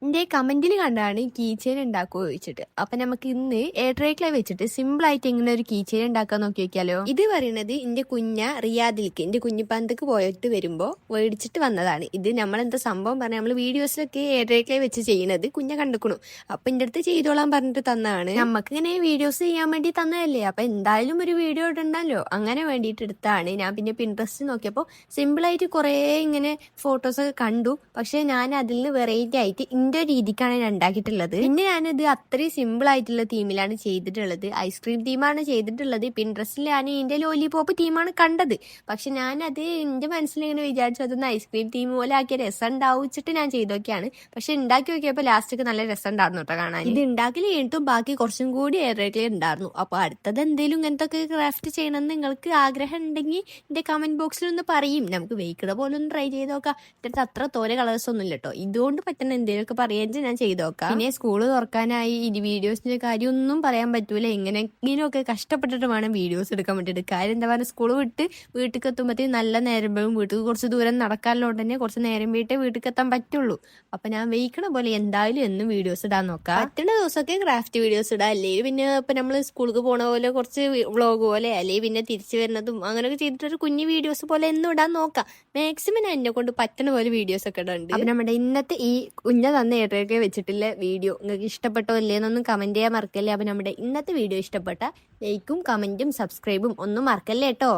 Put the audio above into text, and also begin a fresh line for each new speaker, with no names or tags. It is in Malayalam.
എന്റെ കമന്റിൽ കണ്ടാണ് കീ ചെയിൻ ഉണ്ടാക്കുമോ ചോദിച്ചിട്ട്. അപ്പൊ നമുക്ക് ഇന്ന് എയർ ഡ്രൈ ക്ലേ വെച്ചിട്ട് സിമ്പിൾ ആയിട്ട് ഇങ്ങനെ ഒരു കീ ചെയിൻ ഉണ്ടാക്കാൻ നോക്കി നോക്കിയാലോ. ഇത് പറയുന്നത് എന്റെ കുഞ്ഞ റിയാദിലേക്ക് എന്റെ കുഞ്ഞിപ്പാന്തക്ക് പോയിട്ട് വരുമ്പോ മേടിച്ചിട്ട് വന്നതാണ്. ഇത് നമ്മളെന്താ സംഭവം പറഞ്ഞാൽ നമ്മൾ വീഡിയോസിലൊക്കെ എയർ ഡ്രൈ ക്ലേ വെച്ച് ചെയ്യുന്നത് കുഞ്ഞ കണ്ടുക്കണു. അപ്പൊ എന്റെ അടുത്ത് ചെയ്തോളാൻ പറഞ്ഞിട്ട് തന്നതാണ്. നമുക്ക് ഇങ്ങനെ വീഡിയോസ് ചെയ്യാൻ വേണ്ടി തന്നതല്ലേ, അപ്പൊ എന്തായാലും ഒരു വീഡിയോ ഇടണ്ടല്ലോ, അങ്ങനെ വേണ്ടിയിട്ട് എടുത്താണ്. ഞാൻ പിന്നെ പിൻട്രസ്റ്റ് നോക്കിയപ്പോൾ സിമ്പിൾ ആയിട്ട് കുറെ ഇങ്ങനെ ഫോട്ടോസ് ഒക്കെ കണ്ടു. പക്ഷെ ഞാൻ അതിൽ നിന്ന് വെറൈറ്റി ആയിട്ട് എന്റെ രീതിക്കാണ് ഞാൻ ഉണ്ടാക്കിയിട്ടുള്ളത്. പിന്നെ ഞാനിത് അത്രയും സിമ്പിൾ ആയിട്ടുള്ള തീമിലാണ് ചെയ്തിട്ടുള്ളത്. ഐസ്ക്രീം തീമാണ് ചെയ്തിട്ടുള്ളത്. പിൻട്രസ്റ്റിൽ ഞാൻ ഇതിന്റെ ലോലിപോപ്പ് തീമാണ് കണ്ടത്. പക്ഷെ ഞാനത് എന്റെ മനസ്സിലിങ്ങനെ വിചാരിച്ചു അതൊന്ന് ഐസ്ക്രീം തീം പോലെ ആക്കിയ രസം ഉണ്ടാവിച്ചിട്ട് ഞാൻ ചെയ്തൊക്കെയാണ്. പക്ഷെ ഉണ്ടാക്കി നോക്കിയപ്പോൾ ലാസ്റ്റൊക്കെ നല്ല രസം ഉണ്ടായിരുന്നു കേട്ടോ കാണാൻ. ഇത് ഉണ്ടാക്കി കഴിഞ്ഞിട്ടും ബാക്കി കുറച്ചും കൂടി എയർ ഡ്രൈ ക്ലേ ഉണ്ടായിരുന്നു. അപ്പൊ അടുത്തത് എന്തെങ്കിലും ഇങ്ങനത്തെ ക്രാഫ്റ്റ് ചെയ്യണമെന്ന് നിങ്ങൾക്ക് ആഗ്രഹം ഉണ്ടെങ്കിൽ എന്റെ കമന്റ് ബോക്സിൽ ഒന്ന് പറയും. നമുക്ക് വെയ്ക്കണ പോലെ ഒന്ന് ട്രൈ ചെയ്ത് നോക്കാം. എന്റെ അത്ര തോരെ കളേഴ്സ് ഒന്നും ഇല്ല കേട്ടോ. ഇതുകൊണ്ട് പറ്റുന്ന എന്തെങ്കിലുമൊക്കെ പറയാൻ ഞാൻ ചെയ്ത് നോക്കാം. പിന്നെ സ്കൂള് തുറക്കാനായി ഇനി വീഡിയോസിന്റെ കാര്യമൊന്നും പറയാൻ പറ്റൂല. എങ്ങനെയെങ്കിലുമൊക്കെ കഷ്ടപ്പെട്ടിട്ട് വേണം വീഡിയോസ് എടുക്കാൻ വേണ്ടിയിട്ട്. കാര്യം എന്താ പറയുക, സ്കൂൾ വിട്ട് വീട്ടിൽ എത്തുമ്പോഴത്തേക്കും നല്ല നേരം പോകും. വീട്ടിൽ കുറച്ച് ദൂരം നടക്കാനുള്ളത് തന്നെ കുറച്ച് നേരം വീട്ടേ വീട്ടിൽ എത്താൻ പറ്റുള്ളൂ. അപ്പൊ ഞാൻ വെയിക്കണ പോലെ എന്തായാലും എന്നും വീഡിയോസ് ഇടാൻ നോക്കാം. പറ്റുന്ന ദിവസമൊക്കെ ക്രാഫ്റ്റ് വീഡിയോസ് ഇടാം. അല്ലെങ്കിൽ പിന്നെ ഇപ്പൊ നമ്മൾ സ്കൂളിൽ പോണ പോലെ കുറച്ച് വ്ളോഗ് പോലെ, അല്ലെങ്കിൽ പിന്നെ തിരിച്ചു വരുന്നതും അങ്ങനെയൊക്കെ ചെയ്തിട്ടൊരു കുഞ്ഞു വീഡിയോസ് പോലെ എന്നും ഇടാൻ നോക്കാം. മാക്സിമം ഞാൻ എന്നെ കൊണ്ട് പറ്റുന്ന പോലെ വീഡിയോസ് ഒക്കെ ഇടുന്നുണ്ട്. അപ്പൊ നമ്മുടെ ഇന്നത്തെ ഈ കുഞ്ഞ തന്ന എയർട്രൈ വെച്ചിട്ടുള്ള വീഡിയോ നിങ്ങൾക്ക് ഇഷ്ടപ്പെട്ടോ ഇല്ലേന്നൊന്നും കമന്റ് ചെയ്യാൻ മറക്കല്ലേ. അപ്പൊ നമ്മുടെ ഇന്നത്തെ വീഡിയോ ഇഷ്ടപ്പെട്ട ലൈക്കും കമന്റും സബ്സ്ക്രൈബും ഒന്നും മറക്കല്ലേ കേട്ടോ.